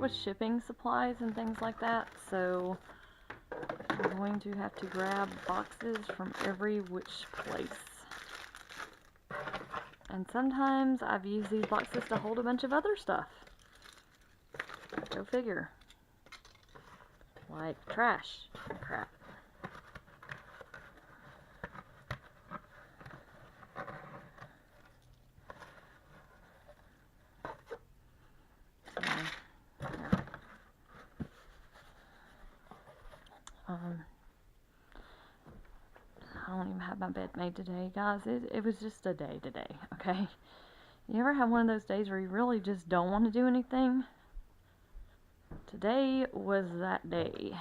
with shipping supplies and things like that, so I'm going to have to grab boxes from every which place. And sometimes I've used these boxes to hold a bunch of other stuff. Go figure. Like trash and crap. I don't even have my bed made today, guys. It was just a day today, okay? You ever have one of those days where you really just don't want to do anything? Today was that day.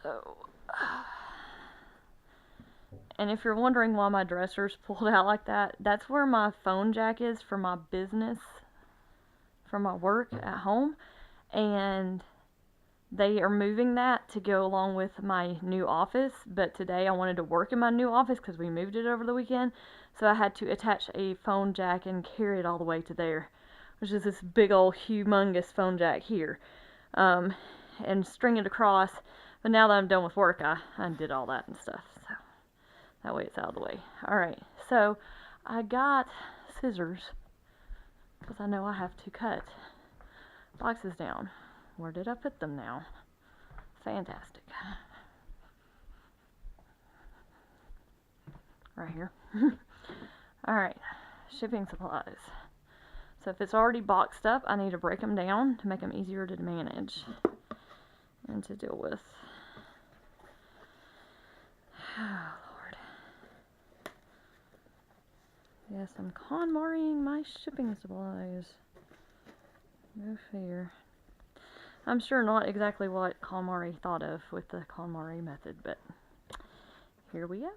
So, and if you're wondering why my dresser's pulled out like that, that's where my phone jack is for my business, for my work at home. And they are moving that to go along with my new office, but today I wanted to work in my new office because we moved it over the weekend, so I had to attach a phone jack and carry it all the way to there, which is this big old humongous phone jack here, and string it across. But now that I'm done with work, I undid all that and stuff, so that way it's out of the way. Alright, so I got scissors because I know I have to cut boxes down. Where did I put them now? Fantastic. Right here. Alright, shipping supplies. So if it's already boxed up, I need to break them down to make them easier to manage and to deal with. Oh, Lord. Yes, I'm KonMariing my shipping supplies. No fear. I'm sure not exactly what KonMari thought of with the KonMari method, but here we go.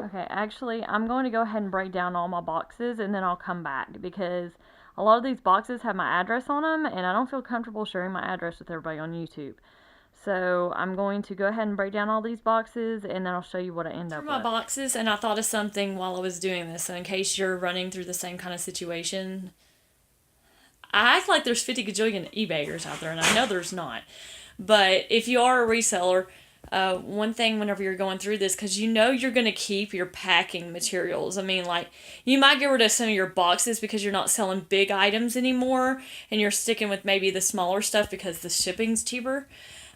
Okay, actually, I'm going to go ahead and break down all my boxes and then I'll come back because a lot of these boxes have my address on them and I don't feel comfortable sharing my address with everybody on YouTube. So I'm going to go ahead and break down all these boxes and then I'll show you what I end up with. My boxes, and I thought of something while I was doing this, so in case you're running through the same kind of situation. I act like there's 50 gajillion eBayers out there, and I know there's not. But if you are a reseller, one thing whenever you're going through this, because you know you're going to keep your packing materials. I mean, like, you might get rid of some of your boxes because you're not selling big items anymore, and you're sticking with maybe the smaller stuff because the shipping's cheaper.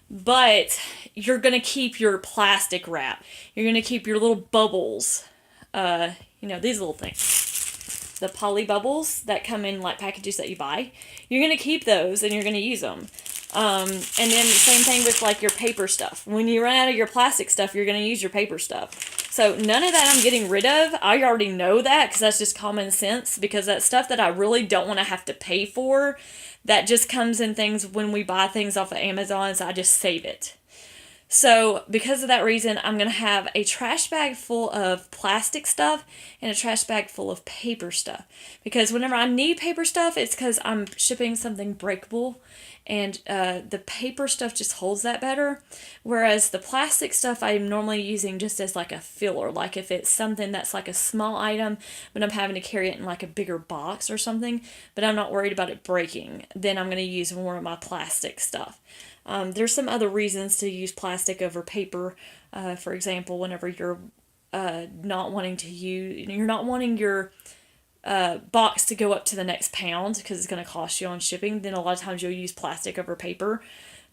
But you're going to keep your plastic wrap. You're going to keep your little bubbles. You know, these little things. The poly bubbles that come in like packages that you buy. You're going to keep those and you're going to use them. And then the same thing with like your paper stuff. When you run out of your plastic stuff, you're going to use your paper stuff. So none of that I'm getting rid of. I already know that because that's just common sense, because that stuff that I really don't want to have to pay for, that just comes in things when we buy things off of Amazon, so I just save it. So because of that reason, I'm going to have a trash bag full of plastic stuff and a trash bag full of paper stuff. Because whenever I need paper stuff, it's because I'm shipping something breakable, and the paper stuff just holds that better. Whereas the plastic stuff I'm normally using just as like a filler. Like if it's something that's like a small item, but I'm having to carry it in like a bigger box or something, but I'm not worried about it breaking, then I'm going to use more of my plastic stuff. There's some other reasons to use plastic over paper. For example, whenever you're not wanting to use, you're not wanting your box to go up to the next pound because it's going to cost you on shipping, then a lot of times you'll use plastic over paper.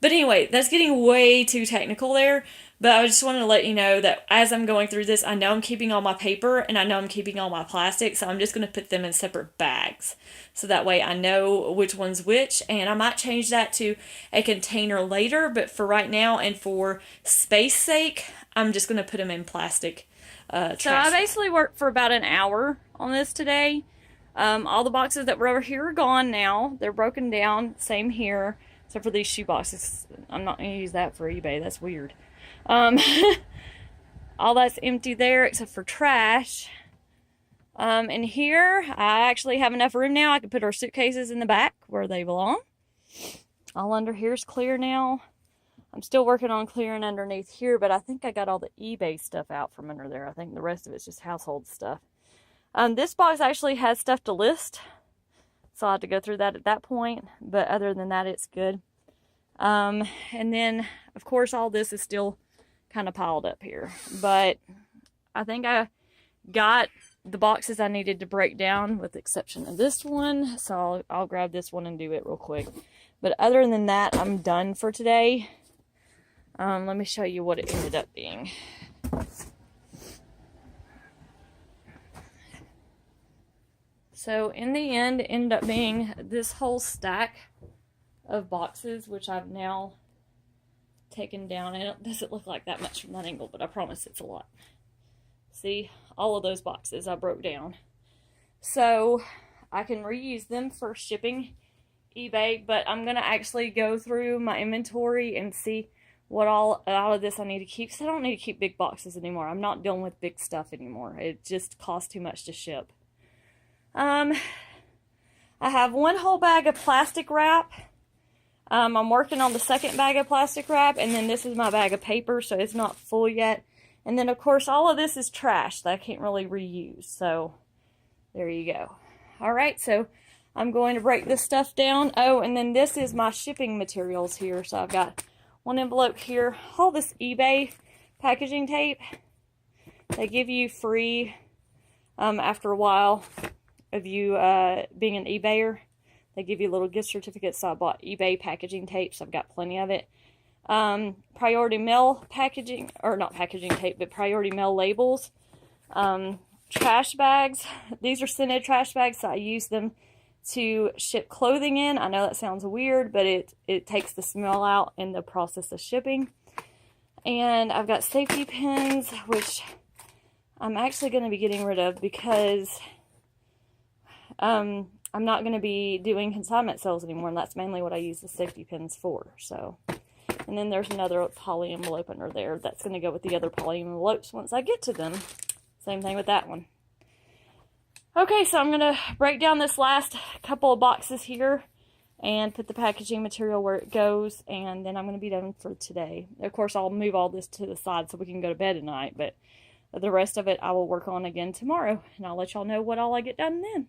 But anyway, that's getting way too technical there. But I just wanted to let you know that as I'm going through this, I know I'm keeping all my paper and I know I'm keeping all my plastic. So I'm just going to put them in separate bags. So that way I know which one's which. And I might change that to a container later. But for right now and for space sake, I'm just going to put them in plastic trash. So I basically worked for about an hour on this today. All the boxes that were over here are gone now. They're broken down. Same here, except for these shoe boxes. I'm not going to use that for eBay. That's weird. All that's empty there except for trash. And here, I actually have enough room now. I can put our suitcases in the back where they belong. All under here is clear now. I'm still working on clearing underneath here, but I think I got all the eBay stuff out from under there. I think the rest of it's just household stuff. This box actually has stuff to list, so I'll have to go through that at that point. But other than that, it's good. And then, of course, all this is still kind of piled up here. But I think I got the boxes I needed to break down, with the exception of this one. So I'll grab this one and do it real quick. But other than that, I'm done for today. Let me show you what it ended up being. So in the end, it ended up being this whole stack of boxes, which I've now taken down. And it doesn't look like that much from that angle, but I promise it's a lot. See, all of those boxes I broke down. So I can reuse them for shipping eBay, but I'm going to actually go through my inventory and see what all out of this I need to keep. So I don't need to keep big boxes anymore. I'm not dealing with big stuff anymore. It just costs too much to ship. I have one whole bag of plastic wrap. I'm working on the second bag of plastic wrap, and then this is my bag of paper, so it's not full yet. And then, of course, all of this is trash that I can't really reuse. So there you go. All right, so I'm going to break this stuff down. Oh, and then this is my shipping materials here. So I've got one envelope here. All this eBay packaging tape, they give you free after a while of you being an eBayer. They give you little gift certificates. So I bought eBay packaging tape, so I've got plenty of it. Priority mail packaging, or not packaging tape, but priority mail labels. Trash bags. These are scented trash bags, so I use them to ship clothing in. I know that sounds weird, but it takes the smell out in the process of shipping. And I've got safety pins, which I'm actually going to be getting rid of because I'm not going to be doing consignment sales anymore, and that's mainly what I use the safety pins for. So, and then there's another poly envelope under there that's going to go with the other poly envelopes once I get to them. Same thing with that one. Okay, so I'm going to break down this last couple of boxes here and put the packaging material where it goes, and then I'm going to be done for today. Of course, I'll move all this to the side so we can go to bed tonight, but the rest of it I will work on again tomorrow, and I'll let y'all know what all I get done then.